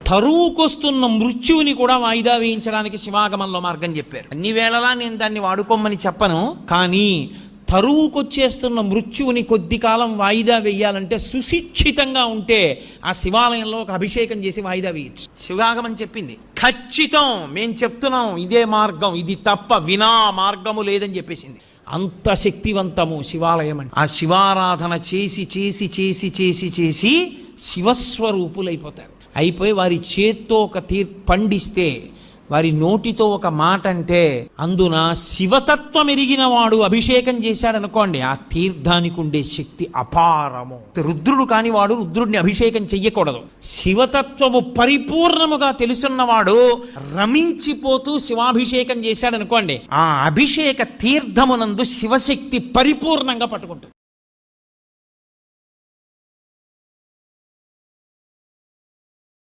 తరువుకొస్తున్న మృత్యువుని కూడా వాయిదా వేయించడానికి శివాగమంలో మార్గం చెప్పారు. అన్ని వేళలా నేను దాన్ని వాడుకోమని చెప్పను, కానీ తరువుకొచ్చేస్తున్న మృత్యువుని కొద్ది కాలం వాయిదా వేయాలంటే సుశిక్షితంగా ఉంటే ఆ శివాలయంలో ఒక అభిషేకం చేసి వాయిదా వేయచ్చు. శివాగమం చెప్పింది ఖచ్చితం, మేం చెప్తున్నాం ఇదే మార్గం, ఇది తప్ప వినా మార్గము లేదని చెప్పేసింది. అంత శక్తివంతము శివాలయం అంటే. ఆ శివారాధన చేసి చేసి చేసి చేసి చేసి శివస్వరూపులైపోతారు. అయిపోయి వారి చేత్తో ఒక పండిస్తే, వారి నోటితో ఒక మాట అంటే, అందున శివతత్వం ఎరిగిన వాడు అభిషేకం చేశాడనుకోండి, ఆ తీర్థానికి ఉండే శక్తి అపారము. రుద్రుడు కాని వాడు రుద్రుడిని అభిషేకం చెయ్యకూడదు. శివతత్వము పరిపూర్ణముగా తెలుసున్నవాడు రమించిపోతూ శివాభిషేకం చేశాడనుకోండి, ఆ అభిషేక తీర్థమునందు శివశక్తి పరిపూర్ణంగా పట్టుకుంటుంది.